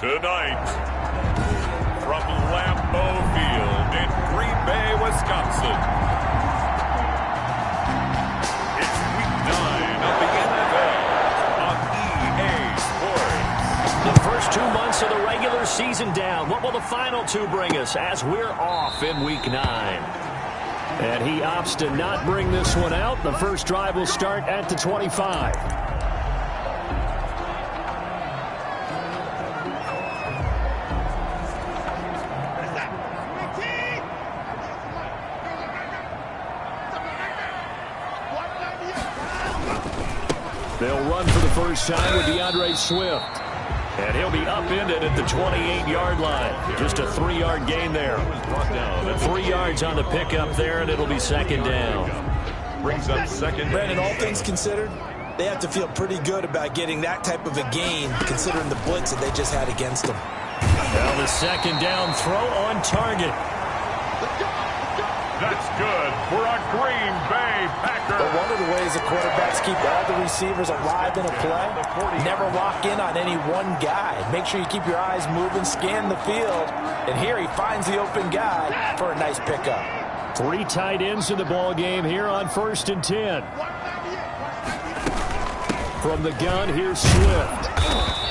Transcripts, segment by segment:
Tonight, from Lambeau Field in Green Bay, Wisconsin, it's Week 9 of the NFL on EA Sports. The first 2 months of the regular season down. What will the final 2 bring us as we're off in Week 9? And he opts to not bring this one out. The first drive will start at the 25. They'll run for the first time with DeAndre Swift. And he'll be upended at the 28-yard line. Just a 3-yard gain there. 3 yards on the pickup there, and it'll be second down. Brings up second. Brandon, all things considered, they have to feel pretty good about getting that type of a gain, considering the blitz that they just had against them. Well, the second down throw on target. That's good for a Green Bay Packer. But one of the ways the quarterbacks keep all the receivers alive in a play, never lock in on any one guy. Make sure you keep your eyes moving, scan the field, and here he finds the open guy for a nice pickup. 3 tight ends in the ball game here on 1st and 10. From the gun, here's Swift.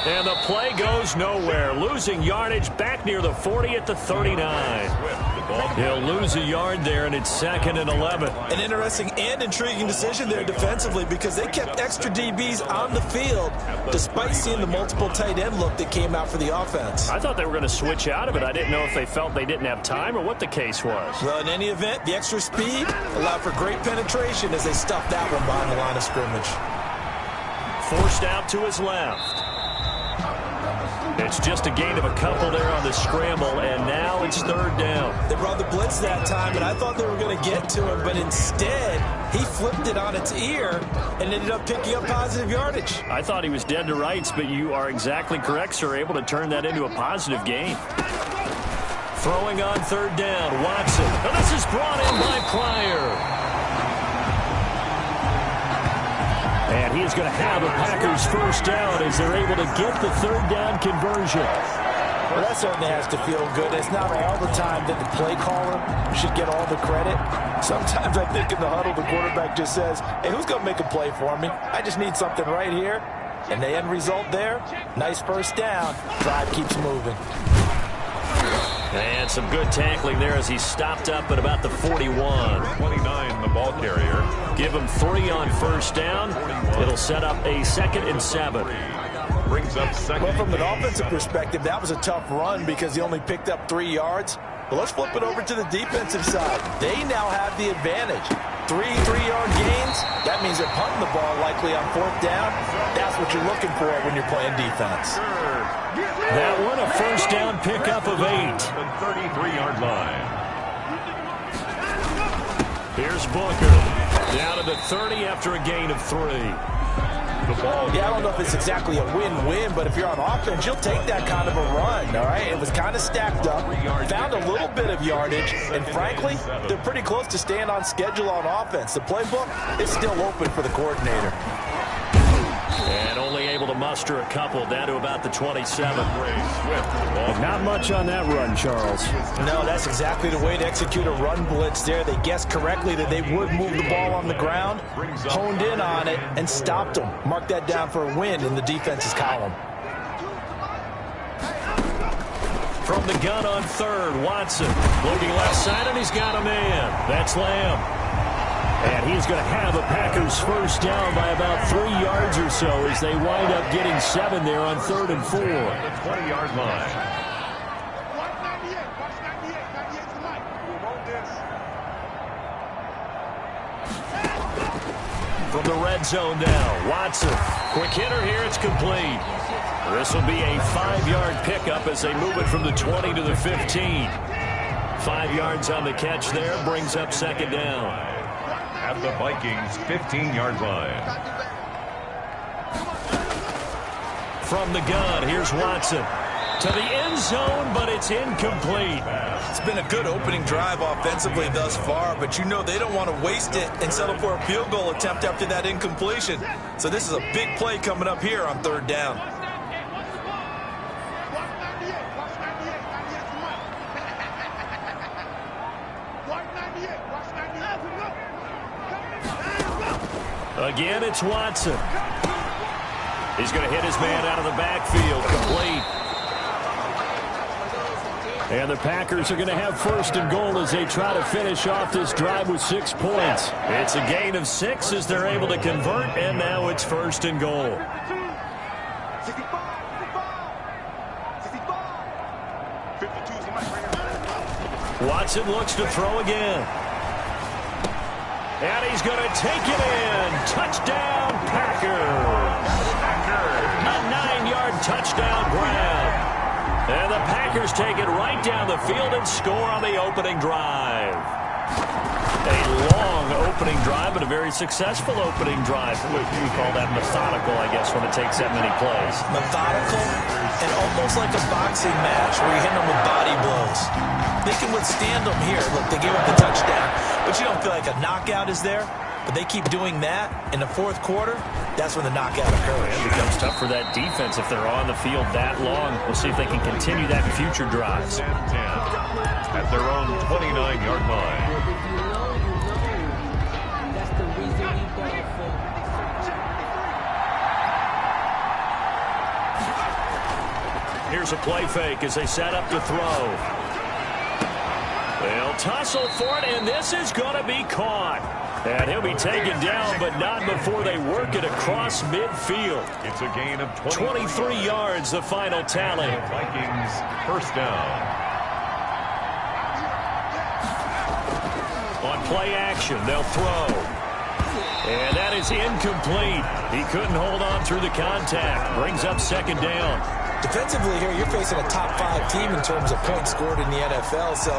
And the play goes nowhere. Losing yardage back near the 40 at the 39. He'll lose a yard there, and it's 2nd and 11. An interesting and intriguing decision there defensively because they kept extra DBs on the field despite seeing the multiple tight end look that came out for the offense. I thought they were going to switch out of it. I didn't know if they felt they didn't have time or what the case was. Well, in any event, the extra speed allowed for great penetration as they stuffed that one behind the line of scrimmage. Forced out to his left. It's just a gain of a couple there on the scramble, and now it's 3rd down. They brought the blitz that time, and I thought they were going to get to him, but instead, he flipped it on its ear and ended up picking up positive yardage. I thought he was dead to rights, but you are exactly correct, sir. Able to turn that into a positive gain. Throwing on 3rd down, Watson. Now this is brought in by Pryor. And he is going to have a Packers first down as they're able to get the 3rd down conversion. Well, that certainly has to feel good. It's not all the time that the play caller should get all the credit. Sometimes I think in the huddle, the quarterback just says, hey, who's going to make a play for me? I just need something right here. And the end result there, nice first down. Drive keeps moving. And some good tackling there as he stopped up at about the 41. 29, the ball carrier. Give him 3 on first down. It'll set up a 2nd and 7. Brings up second. Well, from an offensive perspective, that was a tough run because he only picked up 3 yards. But let's flip it over to the defensive side. They now have the advantage. 3 3-yard gains. That means they're punting the ball likely on 4th down. That's what you're looking for when you're playing defense. That one a first down pickup of 8. The 33-yard line. Here's Booker. Down to the 30 after a gain of 3. Yeah, I don't know if it's exactly a win-win, but if you're on offense, you'll take that kind of a run, all right? It was kind of stacked up, found a little bit of yardage, and frankly, they're pretty close to staying on schedule on offense. The playbook is still open for the coordinator. And only able to muster a couple down to about the 27. Not much on that run, Charles. No, that's exactly the way to execute a run blitz there. They guessed correctly that they would move the ball on the ground, honed in on it, and stopped them. Mark that down for a win in the defense's column. From the gun on 3rd, Watson. Looking left side, and he's got a man. That's Lamb. And he's going to have a Packers first down by about 3 yards or so as they wind up getting 7 there on 3rd and 4. The 20-yard line. From the red zone now, Watson. Quick hitter here, it's complete. This will be a 5-yard pickup as they move it from the 20 to the 15. 5 yards on the catch there, brings up 2nd down. At the Vikings' 15-yard line. From the gun, here's Watson. To the end zone, but it's incomplete. It's been a good opening drive offensively thus far, but you know they don't want to waste it and settle for a field goal attempt after that incompletion. So this is a big play coming up here on 3rd down. Again, it's Watson. He's going to hit his man out of the backfield. Complete. And the Packers are going to have first and goal as they try to finish off this drive with 6 points. It's a gain of 6 as they're able to convert, and now it's first and goal. Watson looks to throw again. And he's going to take it in. Touchdown, Packers. A 9-yard touchdown grab. And the Packers take it right down the field and score on the opening drive. A long opening drive, but a very successful opening drive. We call that methodical, I guess, when it takes that many plays. Methodical and almost like a boxing match where you hit them with body blows. They can withstand them here. Look, they gave up the touchdown, but you don't feel like a knockout is there. But they keep doing that in the fourth quarter. That's when the knockout occurs. It becomes tough for that defense if they're on the field that long. We'll see if they can continue that in future drives. 10 at their own 29-yard line. Here's a play fake as they set up to throw. They'll tussle for it, and this is going to be caught. And he'll be taken down, but not before they work it across midfield. It's a gain of 23 yards, the final tally. Vikings first down. On play action, they'll throw. And that is incomplete. He couldn't hold on through the contact. Brings up second down. Defensively here, you're facing a top-5 team in terms of points scored in the NFL. So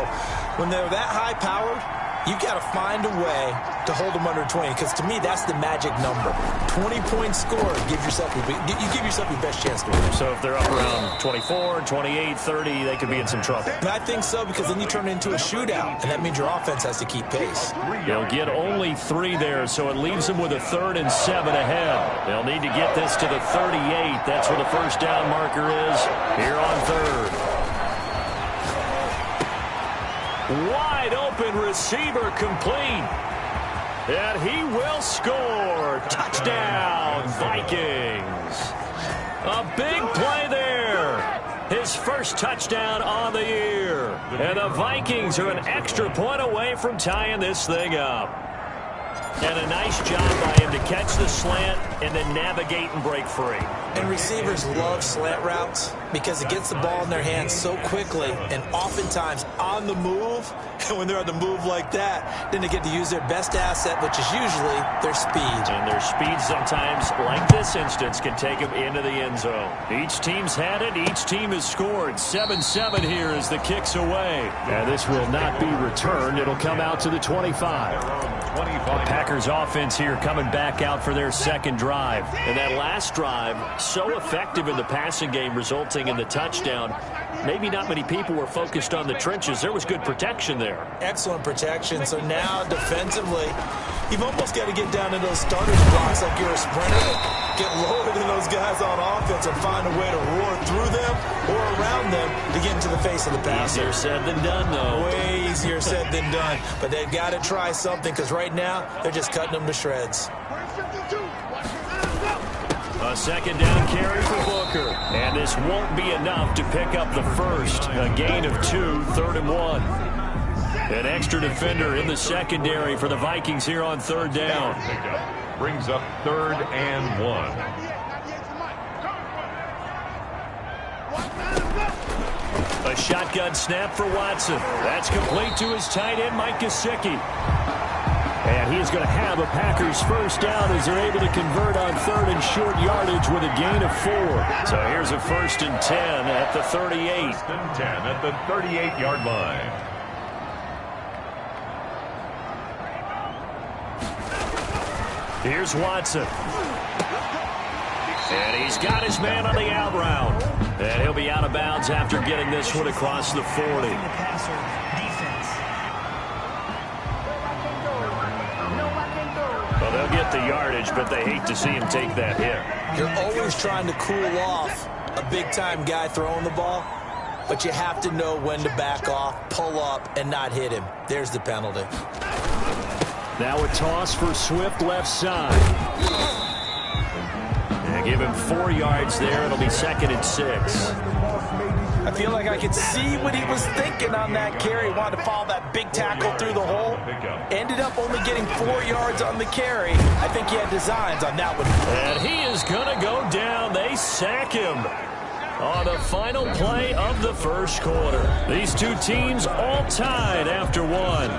when they're that high-powered, you got to find a way to hold them under 20, because to me, that's the magic number. 20 points scored, you give yourself your best chance to win. So if they're up around 24, 28, 30, they could be in some trouble. And I think so, because then you turn it into a shootout, and that means your offense has to keep pace. They'll get only 3 there, so it leaves them with a 3rd and 7 ahead. They'll need to get this to the 38. That's where the first down marker is here on 3rd. Wide open receiver complete. And he will score. Touchdown, Vikings. A big play there. His first touchdown on the year. And the Vikings are an extra point away from tying this thing up. And a nice job by him to catch the slant and then navigate and break free. And receivers love slant routes because it gets the ball in their hands so quickly and oftentimes on the move. And when they're on the move like that, then they get to use their best asset, which is usually their speed. And their speed sometimes, like this instance, can take them into the end zone. Each team's had it. Each team has scored. 7-7 here as the kick's away. And this will not be returned. It'll come out to the 25. The Packers offense here coming back out for their second drive. And that last drive, so effective in the passing game, resulting in the touchdown. Maybe not many people were focused on the trenches. There was good protection there. Excellent protection. So now defensively, you've almost got to get down to those starters blocks like you're a sprinter. Get lower than those guys on offense and find a way to roar through them or around them to get into the face of the passer. Easier said than done, though. Way easier said than done. But they've got to try something, because right now they're just cutting them to shreds. A second down carry for Booker. And this won't be enough to pick up the first. A gain of 2, 3rd and 1. An extra defender in the secondary for the Vikings here on 3rd down. Brings up 3rd and 1. A shotgun snap for Watson. That's complete to his tight end, Mike Gesicki. And he is going to have a Packers first down as they're able to convert on 3rd and short yardage with a gain of 4. So here's a 1st and 10 at the 38. 1st and 10 at the 38-yard line. Here's Watson. And he's got his man on the out route. And he'll be out of bounds after getting this one across the 40. Well, they'll get the yardage, but they hate to see him take that hit. You're always trying to cool off a big-time guy throwing the ball, but you have to know when to back off, pull up, and not hit him. There's the penalty. Now a toss for Swift left side. And give him 4 yards there. It'll be 2nd and 6. I feel like I could see what he was thinking on that carry. He wanted to follow that big tackle through the hole. Ended up only getting 4 yards on the carry. I think he had designs on that one. And he is going to go down. They sack him on the final play of the first quarter. These two teams all tied after one.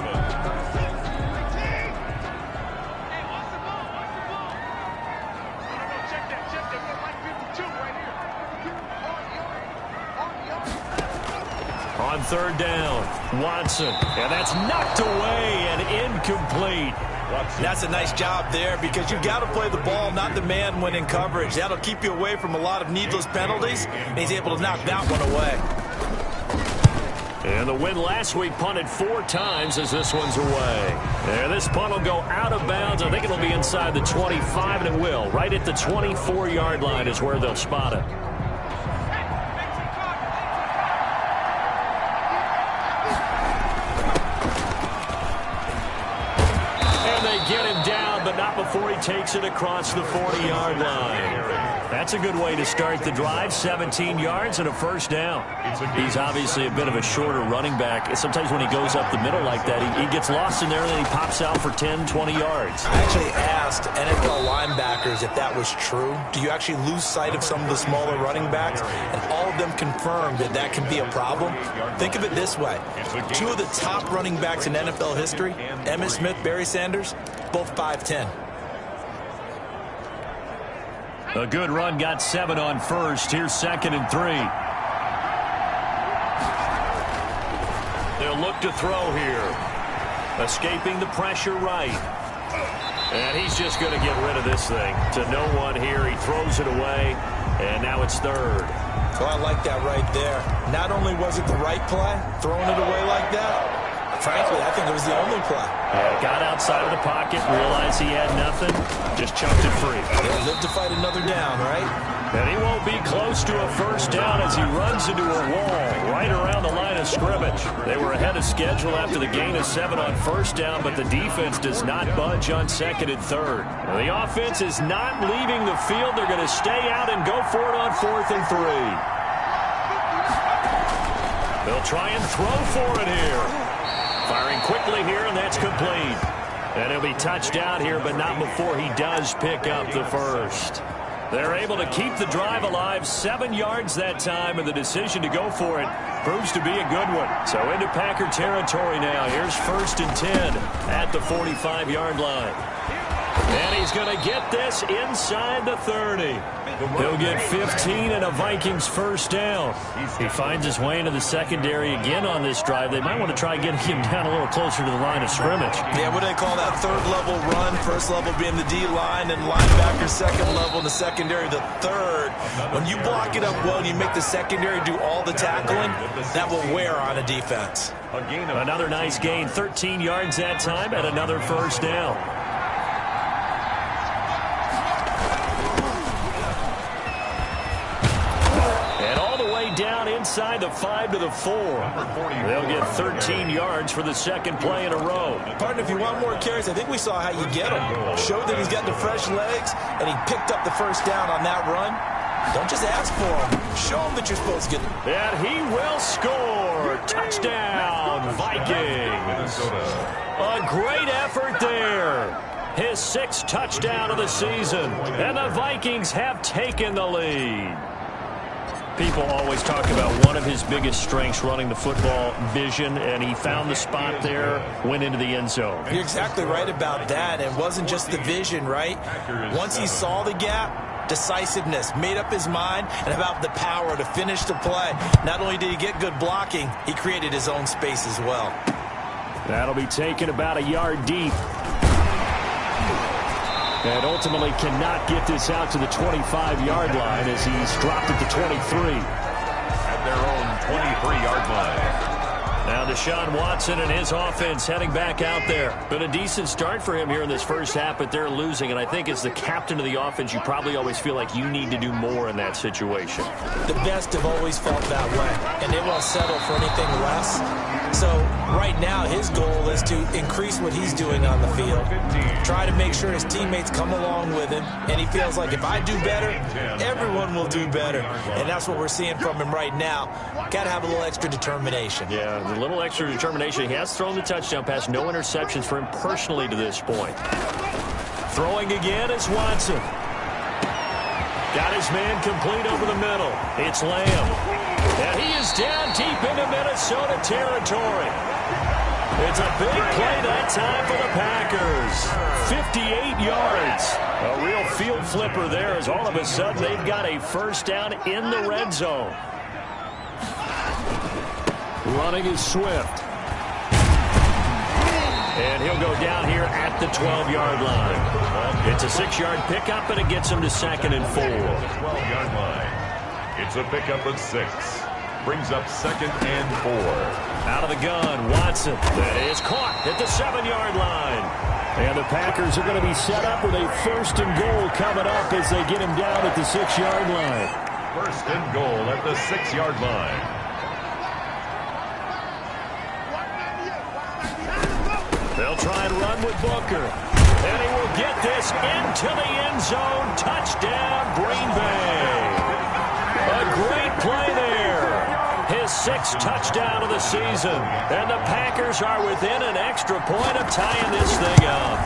On 3rd down, Watson, and that's knocked away and incomplete. That's a nice job there because you've got to play the ball, not the man when in coverage. That'll keep you away from a lot of needless penalties, and he's able to knock that one away. And the win last week punted 4 times as this one's away. And this punt will go out of bounds. I think it'll be inside the 25, and it will. Right at the 24-yard line is where they'll spot it. Get him down, but not before he takes it across the 40-yard line. That's a good way to start the drive. 17 yards and a first down. He's obviously a bit of a shorter running back. Sometimes when he goes up the middle like that, he gets lost in there and then he pops out for 10, 20 yards. I actually asked NFL linebackers if that was true. Do you actually lose sight of some of the smaller running backs? And all of them confirmed that that can be a problem. Think of it this way. 2 of the top running backs in NFL history, Emmitt Smith, Barry Sanders, both 5'10". A good run got 7 on first. Here's 2nd and 3. They'll look to throw here. Escaping the pressure right. And he's just going to get rid of this thing. To no one here. He throws it away. And now it's 3rd. So I like that right there. Not only was it the right play, throwing it away like that, frankly, I think it was the only play. Got outside of the pocket, realized he had nothing, just chunked it free. He'll live to fight another down, right? And he won't be close to a first down as he runs into a wall right around the line of scrimmage. They were ahead of schedule after the gain of 7 on first down, but the defense does not budge on 2nd and 3rd. Now, the offense is not leaving the field. They're going to stay out and go for it on 4th and 3. They'll try and throw for it here. Firing quickly here, and that's complete. And he'll be touched out here, but not before he does pick up the first. They're able to keep the drive alive. 7 yards that time, and the decision to go for it proves to be a good one. So into Packer territory now. Here's 1st and 10 at the 45-yard line. And he's going to get this inside the 30. He'll get 15 and a Vikings first down. He finds his way into the secondary again on this drive. They might want to try getting him down a little closer to the line of scrimmage. Yeah, what do they call that 3rd level run? 1st level being the D-line, and linebacker 2nd level, and the secondary the 3rd. When you block it up well and you make the secondary do all the tackling, that will wear on a defense. Another nice gain, 13 yards that time, and another first down. Down inside the 5 to the 4. They'll get 13 yards for the 2nd play in a row. Partner, if you want more carries, I think we saw how you get him. Showed that he's got the fresh legs, and he picked up the first down on that run. Don't just ask for him. Show him that you're supposed to get him. And he will score. Touchdown, Vikings. A great effort there. His 6th touchdown of the season. And the Vikings have taken the lead. People always talk about one of his biggest strengths, running the football, vision, and he found the spot there, went into the end zone. You're exactly right about that. It wasn't just the vision, right? Once he saw the gap, decisiveness, made up his mind, and about the power to finish the play. Not only did he get good blocking, he created his own space as well. That'll be taken about a yard deep. And ultimately cannot get this out to the 25-yard line as he's dropped at the 23. At their own 23-yard line. Now Deshaun Watson and his offense heading back out there. Been a decent start for him here in this first half, but they're losing. And I think as the captain of the offense, you probably always feel like you need to do more in that situation. The best have always felt that way, and they won't settle for anything less. So right now his goal is to increase what he's doing on the field. Try to make sure his teammates come along with him. And he feels like if I do better, everyone will do better. And that's what we're seeing from him right now. Got to have a little extra determination. Yeah, a little extra determination. He has thrown the touchdown pass. No interceptions for him personally to this point. Throwing again is Watson. Got his man complete over the middle. It's Lamb. And he is down deep into Minnesota territory. It's a big play that time for the Packers. 58 yards. A real field flipper there as all of a sudden they've got a first down in the red zone. Running is Swift. And he'll go down here at the 12-yard line. It's a 6-yard pickup, and it gets him to 2nd and 4. 12-yard line. It's a pickup of 6. Brings up 2nd and 4. Out of the gun, Watson. That is caught at the 7-yard line. And the Packers are going to be set up with a 1st and goal coming up as they get him down at the 6-yard line. 1st and goal at the 6-yard line. They'll try and run with Booker. And he will get this into the end zone. Touchdown, Green Bay. A great play there. His 6th touchdown of the season. And the Packers are within an extra point of tying this thing up.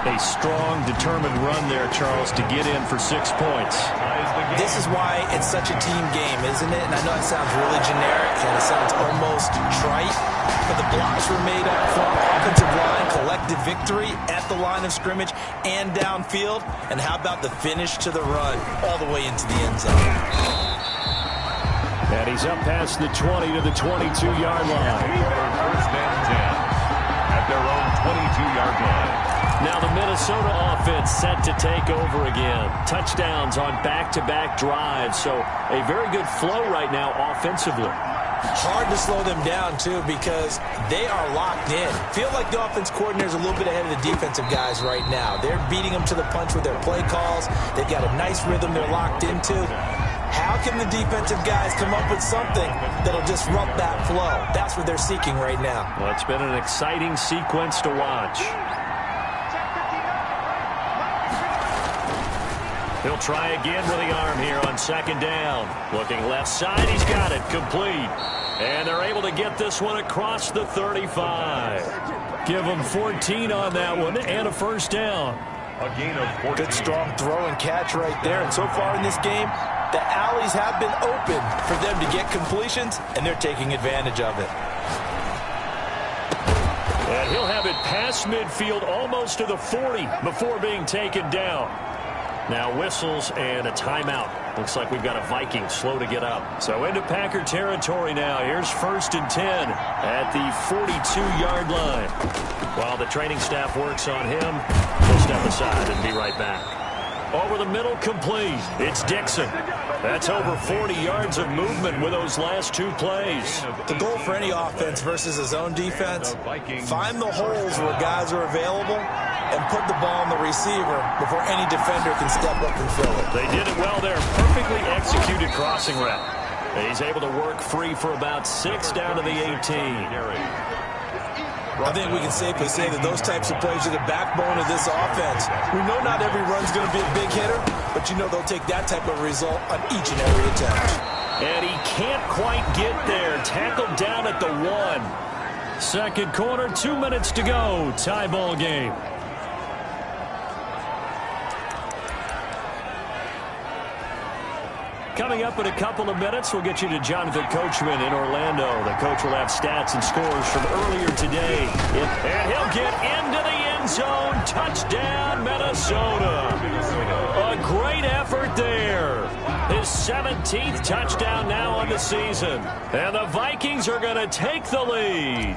A strong, determined run there, Charles, to get in for 6 points. This is why it's such a team game, isn't it? And I know it sounds really generic and it sounds almost trite, but the blocks were made up front, offensive line, collective victory at the line of scrimmage and downfield. And how about the finish to the run all the way into the end zone? And he's up past the 20 to the 22-yard line. 1st and 10 at their own 22-yard line. Now the Minnesota offense set to take over again. Touchdowns on back-to-back drives. So a very good flow right now offensively. Hard to slow them down, too, because they are locked in. Feel like the offense coordinator is a little bit ahead of the defensive guys right now. They're beating them to the punch with their play calls. They've got a nice rhythm they're locked into. How can the defensive guys come up with something that'll disrupt that flow? That's what they're seeking right now. Well, it's been an exciting sequence to watch. He'll try again with the arm here on 2nd down. Looking left side, he's got it complete. And they're able to get this one across the 35. Give them 14 on that one and a 1st down. A gain of 14. Good strong throw and catch right there. And so far in this game, the alleys have been open for them to get completions, and they're taking advantage of it. And he'll have it past midfield almost to the 40 before being taken down. Now whistles and a timeout. Looks like we've got a Viking slow to get up. So into Packer territory now. Here's 1st and 10 at the 42-yard line. While the training staff works on him, we'll step aside and be right back. Over the middle, complete. It's Dixon. That's over 40 yards of movement with those last 2 plays. The goal for any offense versus his own defense, find the holes where guys are available and put the ball on the receiver before any defender can step up and fill it. They did it well there. Perfectly executed crossing route. And he's able to work free for about 6 down to the 18. I think we can safely say that those types of plays are the backbone of this offense. We know not every run's going to be a big hitter, but you know they'll take that type of result on each and every attempt. And he can't quite get there. Tackled down at the 1. 2nd quarter, 2 minutes to go. Tie ball game. Coming up in a couple of minutes, we'll get you to Jonathan Coachman in Orlando. The coach will have stats and scores from earlier today. And he'll get into the end zone. Touchdown, Minnesota. A great effort there. His 17th touchdown now on the season. And the Vikings are going to take the lead.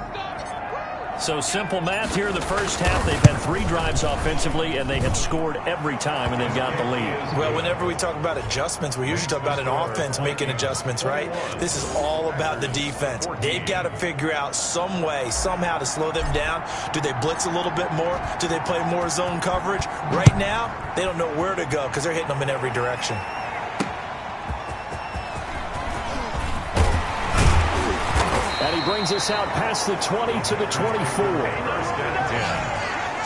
So simple math here in the first half. They've had 3 drives offensively, and they have scored every time, and they've got the lead. Well, whenever we talk about adjustments, we usually talk about an offense making adjustments, right? This is all about the defense. They've got to figure out some way, somehow to slow them down. Do they blitz a little bit more? Do they play more zone coverage? Right now, they don't know where to go because they're hitting them in every direction. And he brings us out past the 20 to the 24. First and 10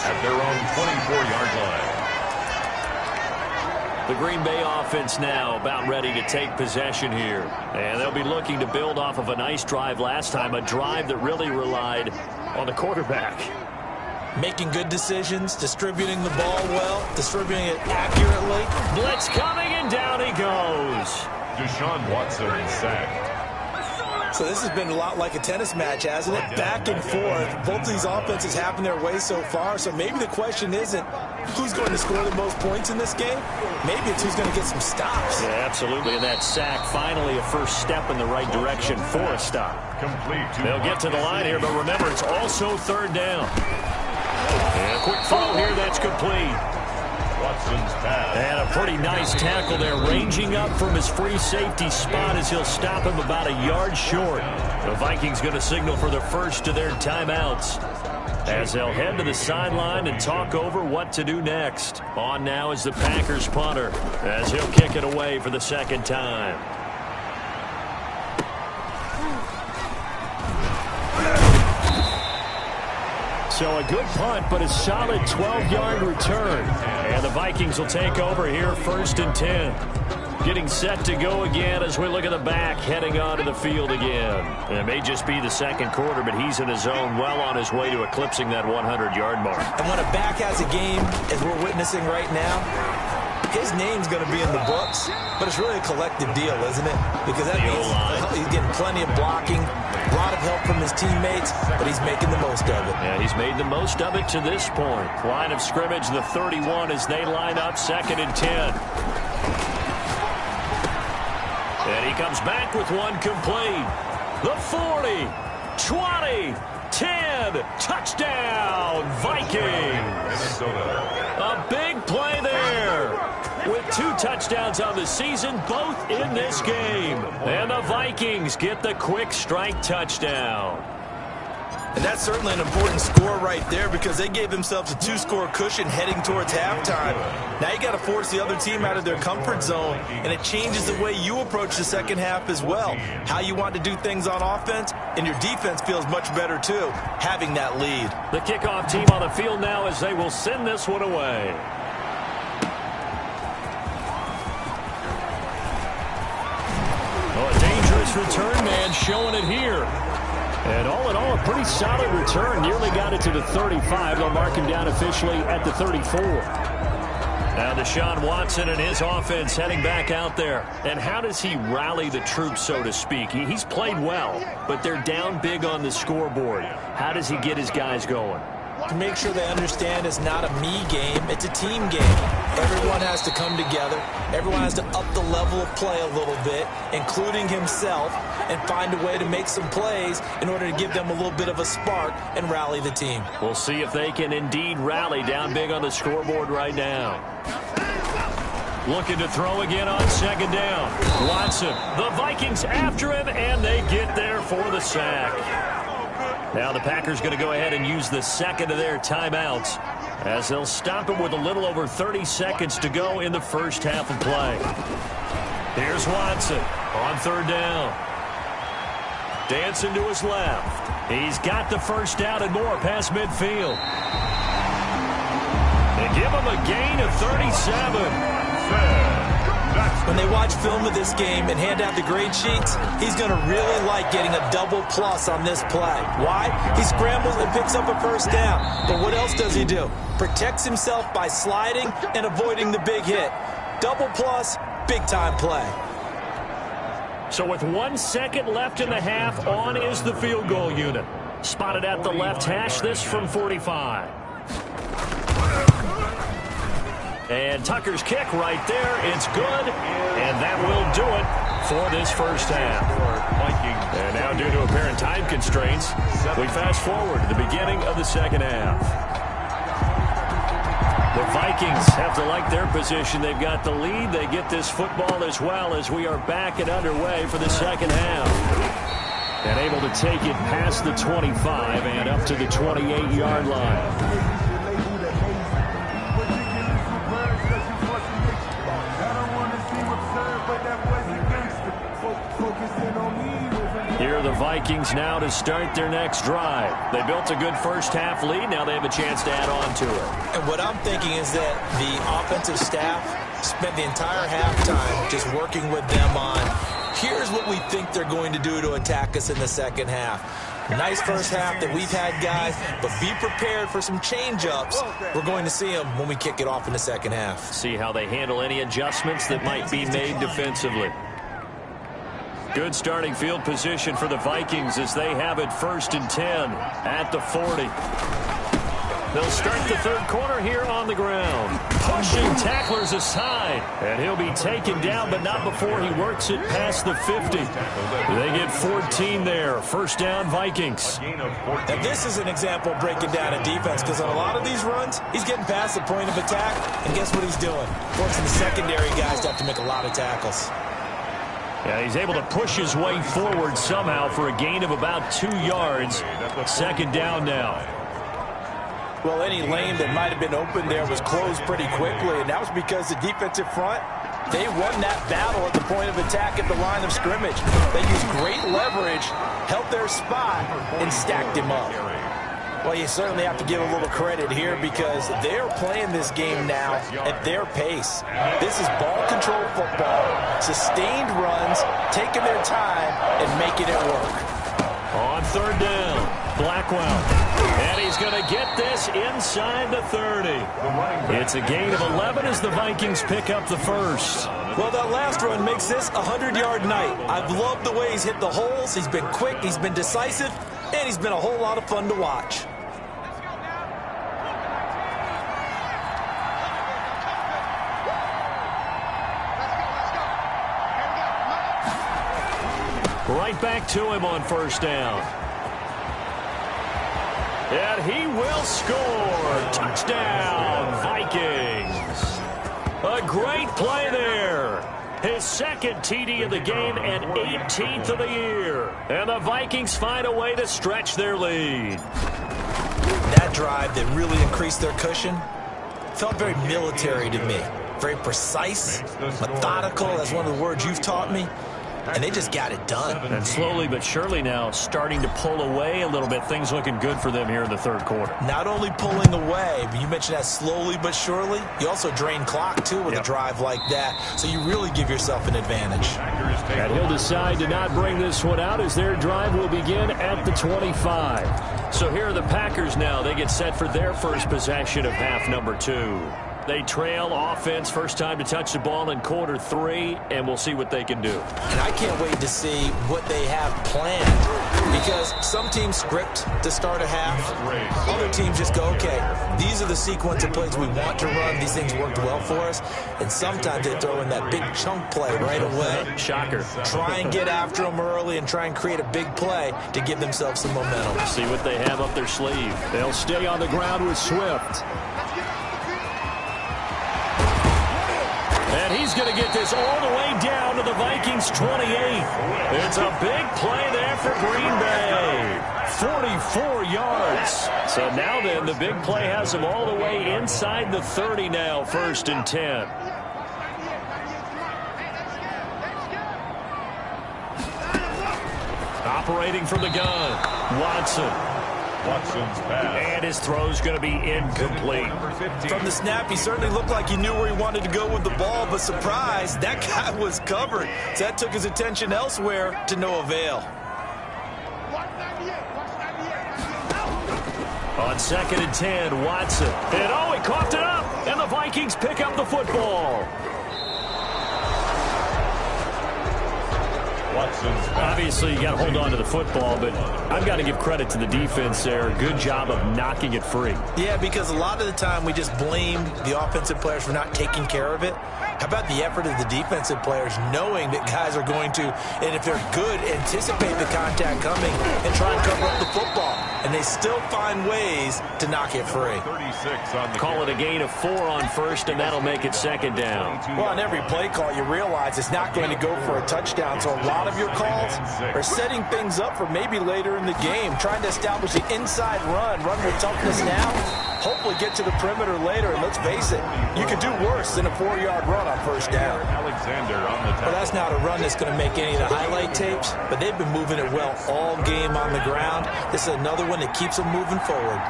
at their own 24-yard line. The Green Bay offense now about ready to take possession here. And they'll be looking to build off of a nice drive last time, a drive that really relied on the quarterback. Making good decisions, distributing the ball well, distributing it accurately. Blitz coming, and down he goes. Deshaun Watson sacked. So this has been a lot like a tennis match, hasn't it? Back and forth. Both of these offenses having their way so far. So maybe the question isn't who's going to score the most points in this game. Maybe it's who's going to get some stops. Yeah, absolutely. And that sack, finally a first step in the right direction for a stop. Complete. They'll get to the line here, but remember, it's also third down. And a quick throw here, that's complete. Watson's pass. And a pretty nice tackle there, ranging up from his free safety spot as he'll stop him about a yard short. The Vikings going to signal for the first of their timeouts as they'll head to the sideline and talk over what to do next. On now is the Packers punter as he'll kick it away for the second time. So a good punt, but a solid 12-yard return. And the Vikings will take over here first and 10. Getting set to go again as we look at the back heading onto the field again. And it may just be the second quarter, but he's in his zone, well on his way to eclipsing that 100-yard mark. And when a back has a game, as we're witnessing right now, his name's going to be in the books, but it's really a collective deal, isn't it? Because that means he's getting plenty of blocking, a lot of help from his teammates, but he's making the most of it. Yeah, he's made the most of it to this point. Line of scrimmage, the 31 as they line up second and 10. And he comes back with one complete. The 40, 20, 10, touchdown, Vikings. A big play there. With 2 touchdowns on the season, both in this game. And the Vikings get the quick strike touchdown. And that's certainly an important score right there because they gave themselves a 2-score cushion heading towards halftime. Now you got to force the other team out of their comfort zone, and it changes the way you approach the second half as well. How you want to do things on offense, and your defense feels much better too, having that lead. The kickoff team on the field now as they will send this one away. Oh, a dangerous return man showing it here. And all in all, a pretty solid return. Nearly got it to the 35. They'll mark him down officially at the 34. Now Deshaun Watson and his offense heading back out there. And how does he rally the troops, so to speak? He's played well, but they're down big on the scoreboard. How does he get his guys going? To make sure they understand it's not a me game, it's a team game. Everyone has to come together. Everyone has to up the level of play a little bit, including himself, and find a way to make some plays in order to give them a little bit of a spark and rally the team. We'll see if they can indeed rally down big on the scoreboard right now. Looking to throw again on second down. Watson, the Vikings after him, and they get there for the sack. Now the Packers going to go ahead and use the second of their timeouts as they'll stop him with a little over 30 seconds to go in the first half of play. Here's Watson on third down. Dancing to his left. He's got the first down and more past midfield. They give him a gain of 37. When they watch film of this game and hand out the grade sheets, he's going to really like getting a double plus on this play. Why? He scrambles and picks up a first down. But what else does he do? Protects himself by sliding and avoiding the big hit. Double plus, big-time play. So with 1 second left in the half, on is the field goal unit. Spotted at the left hash, this from 45. And Tucker's kick right there. It's good, and that will do it for this first half. And now, due to apparent time constraints, we fast forward to the beginning of the second half. The Vikings have to like their position. They've got the lead. They get this football as well as we are back and underway for the second half. And able to take it past the 25 and up to the 28-yard line. Here are the Vikings now to start their next drive. They built a good first-half lead. Now they have a chance to add on to it. And what I'm thinking is that the offensive staff spent the entire halftime just working with them on, here's what we think they're going to do to attack us in the second half. Nice first half that we've had, guys, but be prepared for some change-ups. We're going to see them when we kick it off in the second half. See how they handle any adjustments that might be made defensively. Good starting field position for the Vikings as they have it 1st and 10 at the 40. They'll start the third quarter here on the ground. Pushing tacklers aside. And he'll be taken down, but not before he works it past the 50. They get 14 there. First down, Vikings. And this is an example of breaking down a defense, because on a lot of these runs, he's getting past the point of attack, and guess what he's doing? Forcing the secondary guys to have to make a lot of tackles. Yeah, he's able to push his way forward somehow for a gain of about 2 yards. Second down now. Well, any lane that might have been open there was closed pretty quickly, and that was because the defensive front, they won that battle at the point of attack at the line of scrimmage. They used great leverage, held their spot, and stacked him up. Well, you certainly have to give a little credit here because they're playing this game now at their pace. This is ball control football, sustained runs, taking their time, and making it work. On third down, Blackwell. And he's going to get this inside the 30. It's a gain of 11 as the Vikings pick up the first. Well, that last run makes this a 100-yard night. I've loved the way he's hit the holes. He's been quick, he's been decisive, and he's been a whole lot of fun to watch. Right back to him on first down. And he will score. Touchdown, Vikings. A great play there. His second TD of the game and 18th of the year. And the Vikings find a way to stretch their lead. That drive that really increased their cushion felt very military to me. Very precise, methodical. That's one of the words you've taught me. And they just got it done. And slowly but surely now starting to pull away a little bit. Things looking good for them here in the third quarter. Not only pulling away, but you mentioned that slowly but surely. You also drain clock, too, with a drive like that. So you really give yourself an advantage. And he'll decide to not bring this one out as their drive will begin at the 25. So here are the Packers now. They get set for their first possession of half number 2. They trail offense, first time to touch the ball in quarter 3, and we'll see what they can do. And I can't wait to see what they have planned, because some teams script to start a half. Other teams just go, okay, these are the sequence of plays we want to run. These things worked well for us. And sometimes they throw in that big chunk play right away. Shocker. Try and get after them early and try and create a big play to give themselves some momentum. See what they have up their sleeve. They'll stay on the ground with Swift. And he's going to get this all the way down to the Vikings 28. It's a big play there for Green Bay. 44 yards. So now then, the big play has him all the way inside the 30 now, 1st and 10. Operating from the gun, Watson. Watson's pass. And his throw's going to be incomplete. From the snap, he certainly looked like he knew where he wanted to go with the ball, but surprise, that guy was covered. So that took his attention elsewhere to no avail. On 2nd and 10, Watson. And oh, he coughed it up. And the Vikings pick up the football. Obviously, you got to hold on to the football, but I've got to give credit to the defense there. Good job of knocking it free. Yeah, because a lot of the time we just blame the offensive players for not taking care of it. How about the effort of the defensive players knowing that guys are going to, and if they're good, anticipate the contact coming and try and cover up the football. And they still find ways to knock it free. Call it a gain of 4 on first, and that'll make it 2nd down. Well, on every play call, you realize it's not going to go for a touchdown. So a lot of your calls are setting things up for maybe later in the game, trying to establish the inside run with toughness now, hopefully get to the perimeter later. And let's face it, you could do worse than a 4-yard run on first down. Well, that's not a run that's going to make any of the highlight tapes, but they've been moving it well all game on the ground. This is another one that keeps them moving forward.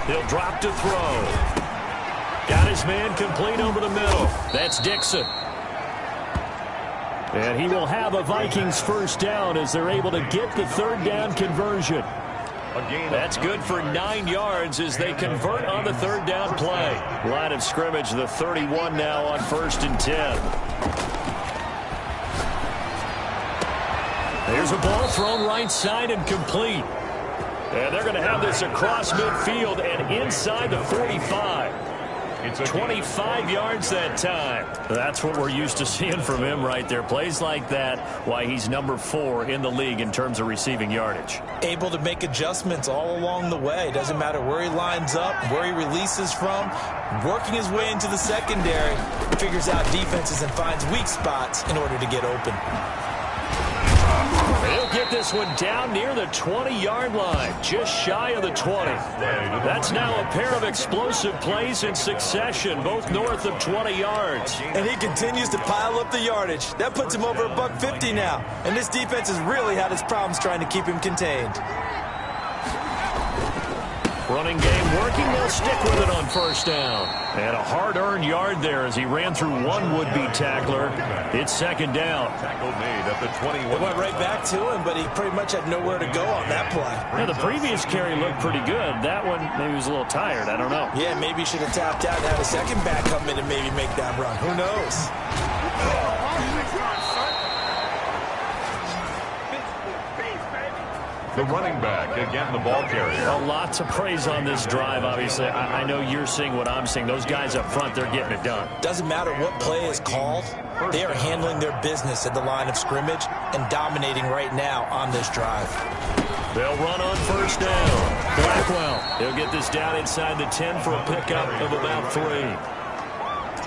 He'll drop to throw. Got his man complete over the middle. That's Dixon. And he will have a Vikings first down as they're able to get the third down conversion. That's good for 9 yards as they convert on the third down play. Line of scrimmage, the 31 now on 1st and 10. There's a ball thrown right side and complete. And they're going to have this across midfield and inside the 45. It's 25 yards that time. That's what we're used to seeing from him right there. Plays like that, why he's number 4 in the league in terms of receiving yardage. Able to make adjustments all along the way. Doesn't matter where he lines up, where he releases from. Working his way into the secondary, figures out defenses and finds weak spots in order to get open. He'll get this one down near the 20-yard line, just shy of the 20. That's now a pair of explosive plays in succession, both north of 20 yards. And he continues to pile up the yardage. That puts him over $150 now. And this defense has really had its problems trying to keep him contained. Running game working, they'll stick with it on first down. And a hard-earned yard there as he ran through one would-be tackler. It's second down. Tackle made at the 21. It went right back to him, but he pretty much had nowhere to go on that play. Yeah, the previous carry looked pretty good. That one, maybe he was a little tired. I don't know. Yeah, maybe he should have tapped out and had a second back come in and maybe make that run. Who knows? The running back, again, the ball carrier. Well, lots of praise on this drive, obviously. I know you're seeing what I'm seeing. Those guys up front, they're getting it done. Doesn't matter what play is called. They are handling their business at the line of scrimmage and dominating right now on this drive. They'll run on first down. Blackwell, he'll get this down inside the 10 for a pickup of about 3.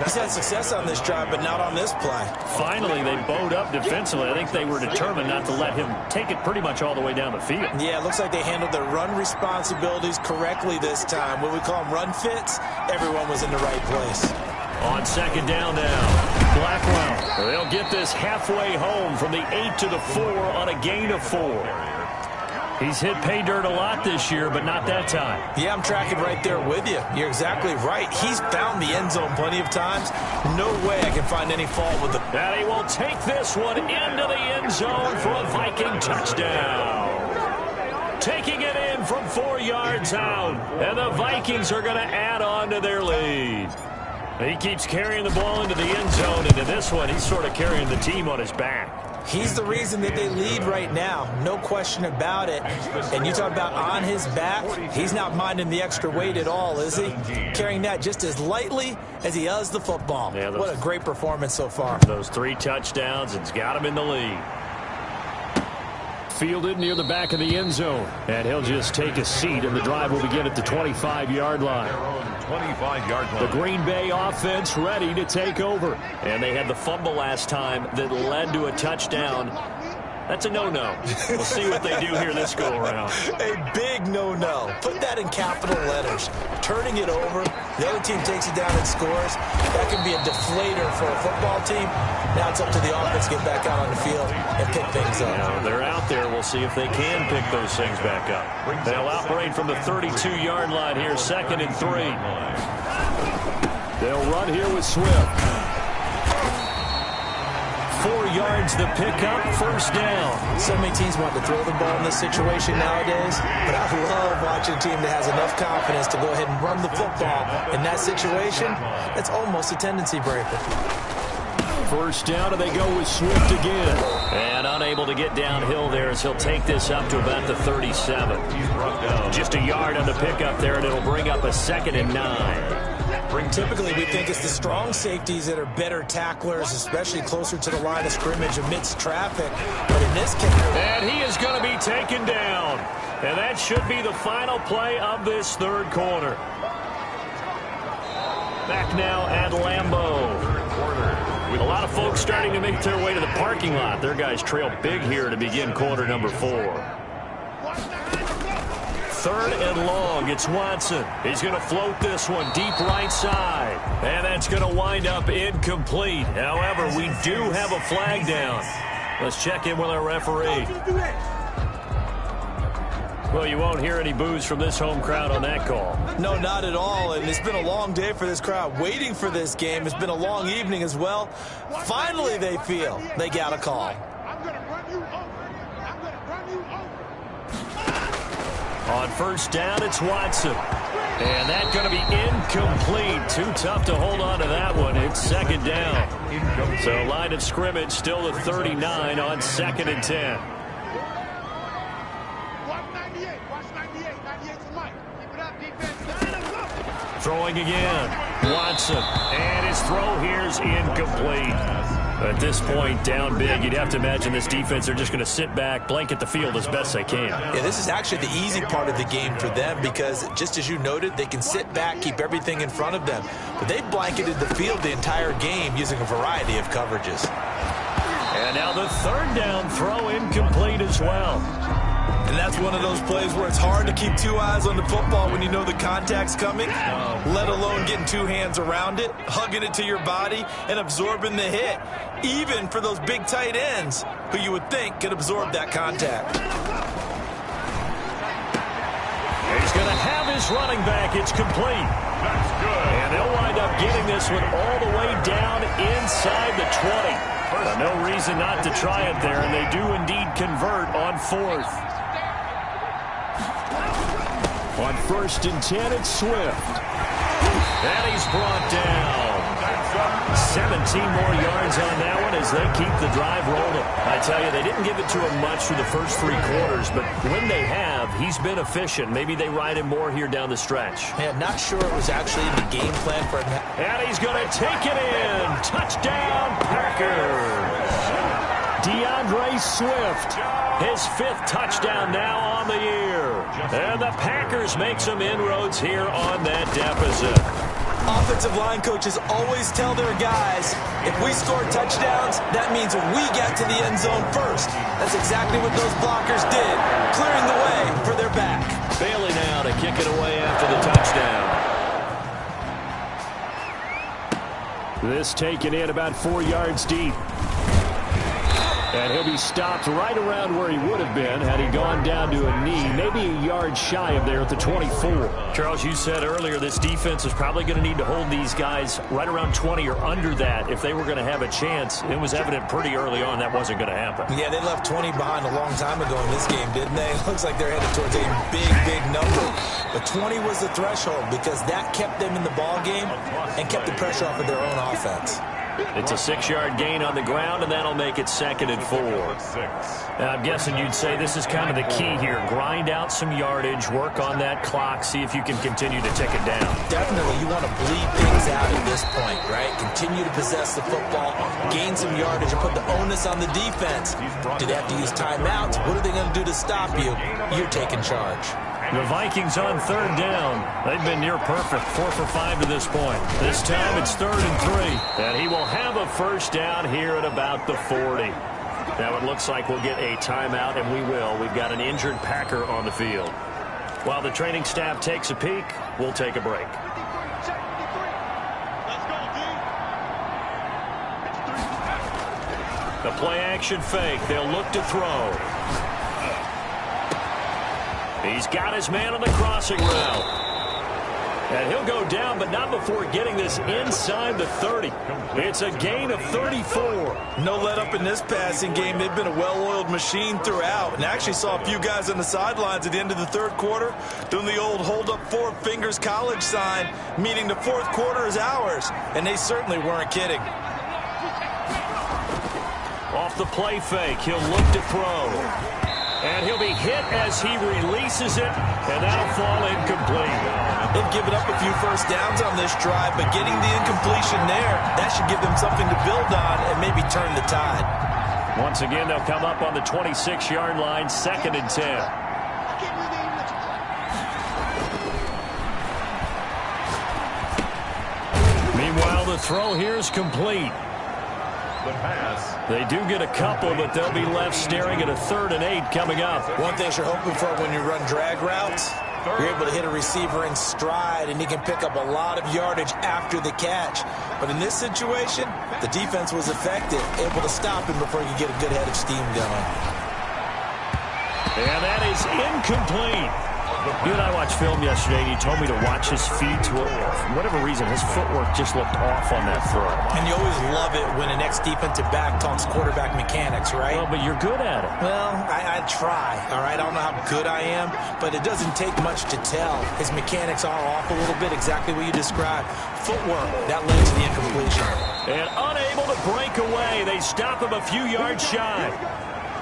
He's had success on this drive, but not on this play. Finally, they bowed up defensively. I think they were determined not to let him take it pretty much all the way down the field. Yeah, it looks like they handled their run responsibilities correctly this time. When we call them run fits, everyone was in the right place. On second down now, Blackwell. They'll get this halfway home from the 8 to the 4 on a gain of 4. He's hit pay dirt a lot this year, but not that time. Yeah, I'm tracking right there with you. You're exactly right. He's found the end zone plenty of times. No way I can find any fault with him. And he will take this one into the end zone for a Viking touchdown. Taking it in from 4 yards out. And the Vikings are going to add on to their lead. He keeps carrying the ball into the end zone. Into this one, he's sort of carrying the team on his back. He's the reason that they lead right now. No question about it. And you talk about on his back, he's not minding the extra weight at all, is he? Carrying that just as lightly as he does the football. Yeah, what a great performance so far. Those 3 touchdowns, it's got him in the lead. Fielded near the back of the end zone. And he'll just take a seat, and the drive will begin at the 25-yard line. 25-yard line. The Green Bay offense ready to take over. And they had the fumble last time that led to a touchdown. That's a no-no. We'll see what they do here this go-around. A big no-no. Put that in capital letters. Turning it over, the other team takes it down and scores. That can be a deflator for a football team. Now it's up to the offense to get back out on the field and pick things up. You know, they're out there. We'll see if they can pick those things back up. They'll operate from the 32-yard line here, 2nd and 3. They'll run here with Swift. 4 yards the pickup, first down. So many teams want to throw the ball in this situation nowadays, but I love watching a team that has enough confidence to go ahead and run the football. In that situation, it's almost a tendency breaker. First down, and they go with Swift again. And unable to get downhill there as he'll take this up to about the 37. Just a yard on the pickup there, and it'll bring up a 2nd and 9. Typically, we think it's the strong safeties that are better tacklers, especially closer to the line of scrimmage amidst traffic. But in this case... And he is going to be taken down. And that should be the final play of this third quarter. Back now at Lambeau. A lot of folks starting to make their way to the parking lot. Their guys trail big here to begin quarter number 4. 3rd and long. It's Watson. He's going to float this one deep right side. And that's going to wind up incomplete. However, we do have a flag down. Let's check in with our referee. Well, you won't hear any boos from this home crowd on that call. No, not at all. And it's been a long day for this crowd waiting for this game. It's been a long evening as well. Finally, they feel they got a call. I'm going to run you over. I'm going to run you over. On 1st down, it's Watson. And that's going to be incomplete. Too tough to hold on to that one. It's 2nd down. So line of scrimmage still at 39 on 2nd and 10. Throwing again. Watson. And his throw here's incomplete. At this point, down big, you'd have to imagine this defense are just going to sit back, blanket the field as best they can. Yeah, this is actually the easy part of the game for them because, just as you noted, they can sit back, keep everything in front of them. But they've blanketed the field the entire game using a variety of coverages. And now the 3rd down throw incomplete as well. And that's one of those plays where it's hard to keep 2 eyes on the football when you know the contact's coming, let alone getting 2 hands around it, hugging it to your body, and absorbing the hit, even for those big tight ends who you would think could absorb that contact. He's going to have his running back. It's complete. That's good. And they'll wind up getting this one all the way down inside the 20. No reason not to try it there, and they do indeed convert on 4th. On 1st and 10, it's Swift. And he's brought down. 17 more yards on that one as they keep the drive rolling. I tell you, they didn't give it to him much through the first 3 quarters, but when they have, he's been efficient. Maybe they ride him more here down the stretch. Yeah, not sure it was actually in the game plan for him. And he's going to take it in. Touchdown, Packers. DeAndre Swift, his 5th touchdown now on the year. And the Packers make some inroads here on that deficit. Offensive line coaches always tell their guys, if we score touchdowns, that means we get to the end zone first. That's exactly what those blockers did, clearing the way for their back. Bailey now to kick it away after the touchdown. This taken in about 4 yards deep. And he'll be stopped right around where he would have been had he gone down to a knee, maybe a yard shy of there at the 24. Charles, you said earlier this defense is probably going to need to hold these guys right around 20 or under that if they were going to have a chance. It was evident pretty early on that wasn't going to happen. Yeah, they left 20 behind a long time ago in this game, didn't they? It looks like they're headed towards a big number. But 20 was the threshold because that kept them in the ball game and kept the pressure off of their own offense. It's a 6-yard gain on the ground, and that'll make it 2nd and 4. Now, I'm guessing you'd say this is kind of the key here. Grind out some yardage, work on that clock, see if you can continue to tick it down. Definitely, you want to bleed things out at this point, right? Continue to possess the football, gain some yardage, and put the onus on the defense. Do they have to use timeouts? What are they going to do to stop you? You're taking charge. The Vikings on 3rd down. They've been near perfect, 4 for 5 to this point. This time it's 3rd and 3. And he will have a 1st down here at about the 40. Now it looks like we'll get a timeout, and we will. We've got an injured Packer on the field. While the training staff takes a peek, we'll take a break. The play action fake. They'll look to throw. He's got his man on the crossing route. And he'll go down, but not before getting this inside the 30. It's a gain of 34. No let up in this passing game. They've been a well-oiled machine throughout. And actually saw a few guys on the sidelines at the end of the 3rd quarter doing the old hold up 4 fingers college sign, meaning the 4th quarter is ours. And they certainly weren't kidding. Off the play fake, he'll look to throw. And he'll be hit as he releases it, and that'll fall incomplete. They've given up a few 1st downs on this drive, but getting the incompletion there, that should give them something to build on and maybe turn the tide. Once again, they'll come up on the 26-yard line, 2nd and 10. Meanwhile, the throw here is complete. The pass. They do get a couple, but they'll be left staring at a 3rd and 8 coming up. One thing you're hoping for when you run drag routes, You're able to hit a receiver in stride, and he can pick up a lot of yardage after the catch. But in this situation, the defense was effective, able to stop him before he could get a good head of steam going. And that is incomplete. You and I watched film yesterday, and you told me to watch his feet. For whatever reason, his footwork just looked off on that throw. And you always love it when an ex-defensive back talks quarterback mechanics, right? Well, but you're good at it. Well, I try, all right? I don't know how good I am, but it doesn't take much to tell. His mechanics are off a little bit, exactly what you described. Footwork, that led to the incompletion. And unable to break away, they stop him a few yards shy.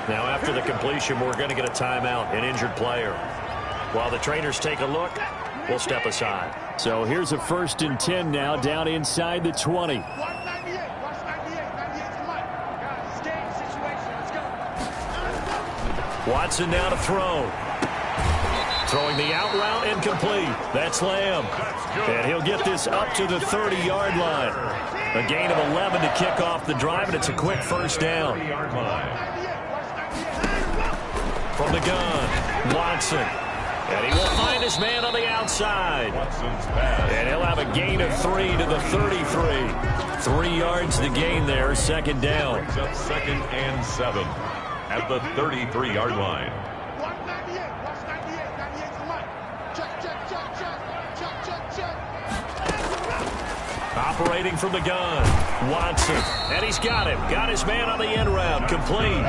Now, after the completion, we're going to get a timeout, an injured player. While the trainers take a look, we'll step aside. So here's a 1st and 10 now, down inside the 20. Watson now to throw. Throwing the out route, incomplete. That's Lamb. And he'll get this up to the 30-yard line. A gain of 11 to kick off the drive, and it's a quick 1st down. From the gun, Watson. And he will find his man on the outside. And he'll have a gain of 3 to the 33. 3 yards to gain there, 2nd down. Brings up 2nd and 7 at the 33-yard line. Operating from the gun, Watson. And he's got him. Got his man on the end route. Complete.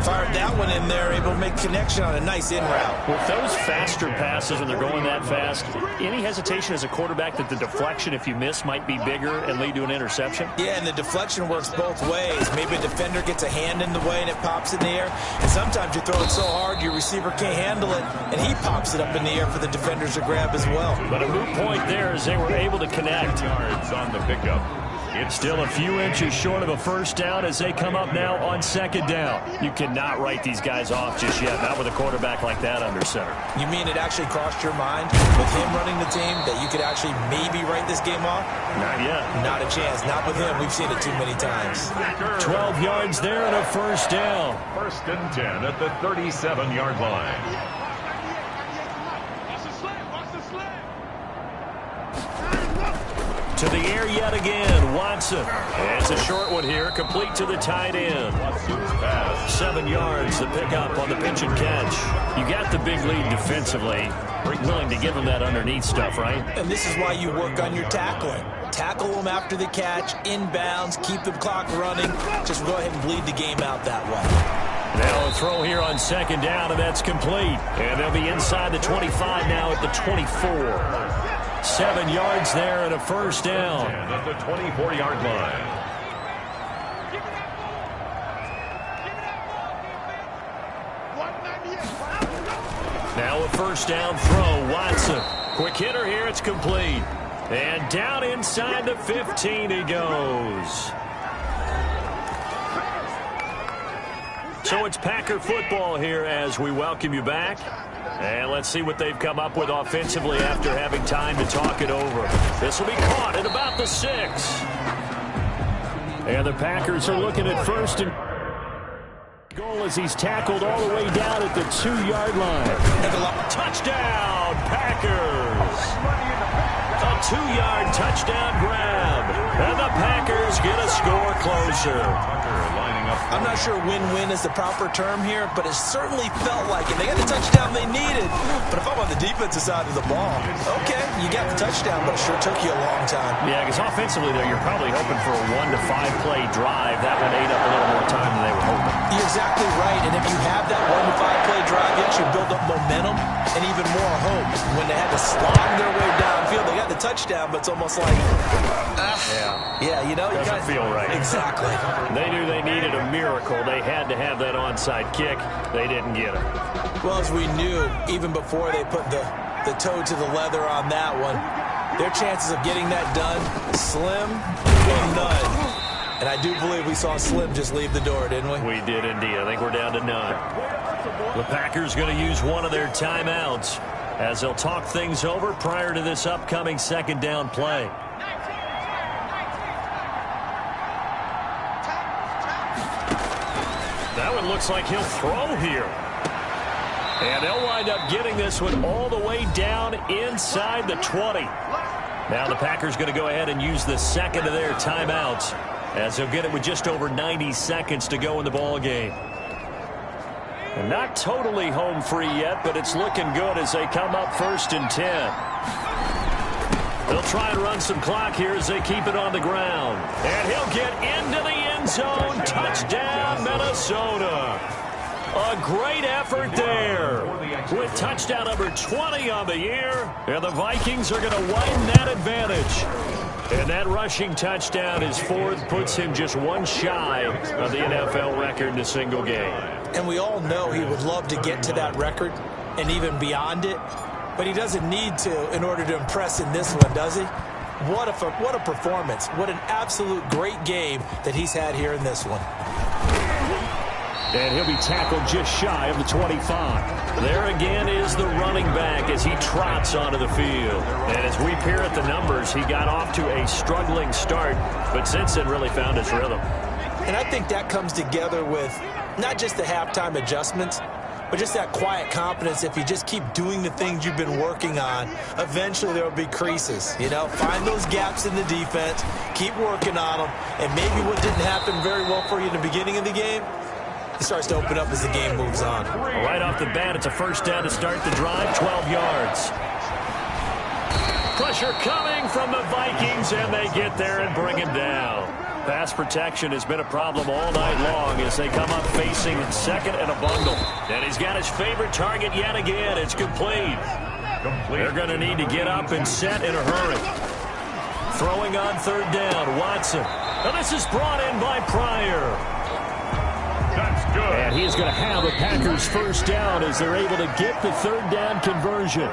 Fired that one in there, able to make connection on a nice in route. With those faster passes, when they're going that fast, any hesitation as a quarterback that the deflection, if you miss, might be bigger and lead to an interception? Yeah, and the deflection works both ways. Maybe a defender gets a hand in the way and it pops in the air. And sometimes you throw it so hard your receiver can't handle it, and he pops it up in the air for the defenders to grab as well. But a moot point there as they were able to connect. Yards on the pickup. It's still a few inches short of a 1st down as they come up now on 2nd down. You cannot write these guys off just yet, not with a quarterback like that under center. You mean it actually crossed your mind with him running the team that you could actually maybe write this game off? Not yet. Not a chance. Not with him. We've seen it too many times. 12 yards there and a 1st down. 1st and 10 at the 37-yard line. To the air yet again, Watson. And it's a short one here, complete to the tight end. 7 yards to pick up on the pitch and catch. You got the big lead defensively. Willing to give them that underneath stuff, right? And this is why you work on your tackling. Tackle them after the catch, inbounds, keep the clock running. Just go ahead and bleed the game out that way. Now a throw here on 2nd down, and that's complete. And they'll be inside the 25 now at the 24. 7 yards there and a 1st down. And at the 24-yard line. Now a 1st down throw, Watson. Quick hitter here, it's complete. And down inside the 15 he goes. So it's Packer football here as we welcome you back. And let's see what they've come up with offensively after having time to talk it over. This will be caught at about the 6. And the Packers are looking at 1st and goal as he's tackled all the way down at the 2-yard line. Touchdown, Packers! A 2-yard touchdown grab. And the Packers get a score closer. I'm not sure win-win is the proper term here, but it certainly felt like it. They got the touchdown they needed. But if I'm on the defensive side of the ball, okay, you got the touchdown, but it sure took you a long time. Yeah, because offensively, though, you're probably hoping for a 1 to 5 play drive. That one ate up a little more time than they were hoping. You're exactly right, and if you have that 1 to 5 play drive, you actually build up momentum and even more hope. When they had to slog their way downfield, they got the touchdown, but it's almost like, yeah, you know, you doesn't feel right. Exactly. They knew they needed a miracle. They had to have that onside kick. They didn't get it. Well, as we knew, even before they put the toe to the leather on that one, their chances of getting that done, slim or none. And I do believe we saw Slim just leave the door, didn't we? We did indeed. I think we're down to none. The Packers going to use one of their timeouts as they'll talk things over prior to this upcoming 2nd down play. That one looks like he'll throw here. And they'll wind up getting this one all the way down inside the 20. Now the Packers going to go ahead and use the second of their timeouts, as they'll get it with just over 90 seconds to go in the ball game. And not totally home free yet, but it's looking good as they come up 1st and 10. They'll try and run some clock here as they keep it on the ground. And he'll get into the end zone. Touchdown, Minnesota. A great effort there with touchdown number 20 on the year. And the Vikings are going to widen that advantage. And that rushing touchdown, his fourth, puts him just one shy of the NFL record in a single game. And we all know he would love to get to that record and even beyond it. But he doesn't need to in order to impress in this one, does he? What a performance. What an absolute great game that he's had here in this one. And he'll be tackled just shy of the 25. There again is the running back as he trots onto the field. And as we peer at the numbers, he got off to a struggling start, but since then really found his rhythm. And I think that comes together with not just the halftime adjustments, but just that quiet confidence. If you just keep doing the things you've been working on, eventually there will be creases. You know, find those gaps in the defense, keep working on them, and maybe what didn't happen very well for you in the beginning of the game, it starts to open up as the game moves on. Right off the bat, it's a first down to start the drive, 12 yards. Pressure coming from the Vikings, and they get there and bring him down. Pass protection has been a problem all night long as they come up facing second and a bundle. And he's got his favorite target yet again. It's complete. They're going to need to get up and set in a hurry. Throwing on 3rd down, Watson. Now this is brought in by Pryor. That's good. And he is going to have a Packers first down as they're able to get the 3rd down conversion.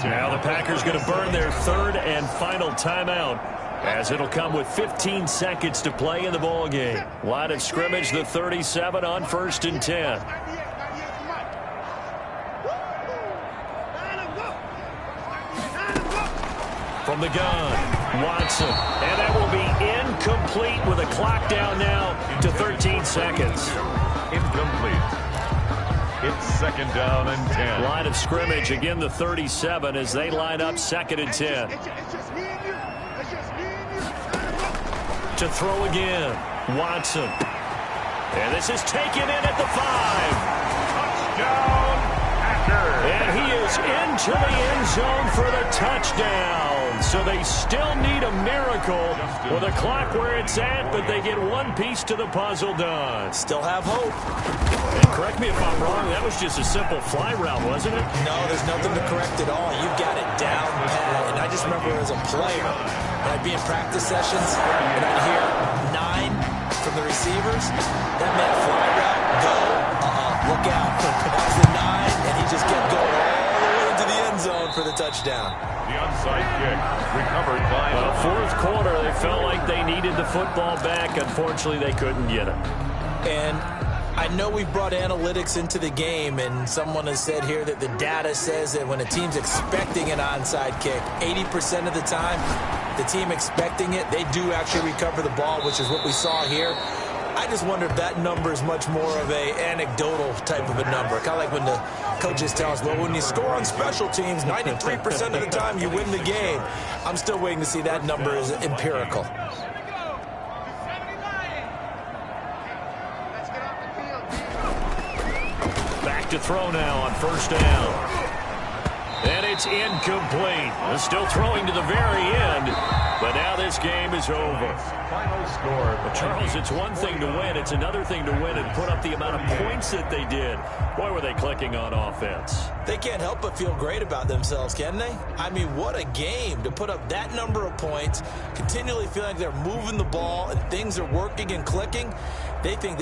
Now the Packers going to burn their 3rd and final timeout, as it'll come with 15 seconds to play in the ball game. Line of scrimmage, the 37 on 1st and 10. From the gun, Watson. And that will be incomplete with a clock down now to 13 seconds. Incomplete. It's 2nd down and 10. Line of scrimmage, again the 37 as they line up 2nd and 10. To throw again, Watson. And this is taken in at the 5. Touchdown, Packers. And he is into the end zone for the touchdown. So they still need a miracle with a clock where it's at, but they get one piece to the puzzle done. Still have hope. And correct me if I'm wrong, that was just a simple fly route, wasn't it? No, there's nothing to correct at all. You've got it down pat. And I just remember as a player, when I'd be in practice sessions and I'd hear 9 from the receivers, that meant fly route, go, look out. That was the 9, and he just kept going all the way into the end zone for the touchdown. The onside kick recovered by... Well, 4th quarter, they felt like they needed the football back. Unfortunately, they couldn't get it. And I know we've brought analytics into the game, and someone has said here that the data says that when a team's expecting an onside kick, 80% of the time, the team expecting it, they do actually recover the ball, which is what we saw here. I just wonder if that number is much more of a anecdotal type of a number. Kind of like when the coaches tell us, well, when you score on special teams, 93% of the time you win the game. I'm still waiting to see that number is empirical. Back to throw now on 1st down. And it's incomplete. They're still throwing to the very end, but now this game is over. Final score. But Charles, it's one thing to win. It's another thing to win and put up the amount of points that they did. Boy, were they clicking on offense. They can't help but feel great about themselves, can they? I mean, what a game to put up that number of points, continually feeling like they're moving the ball and things are working and clicking. They think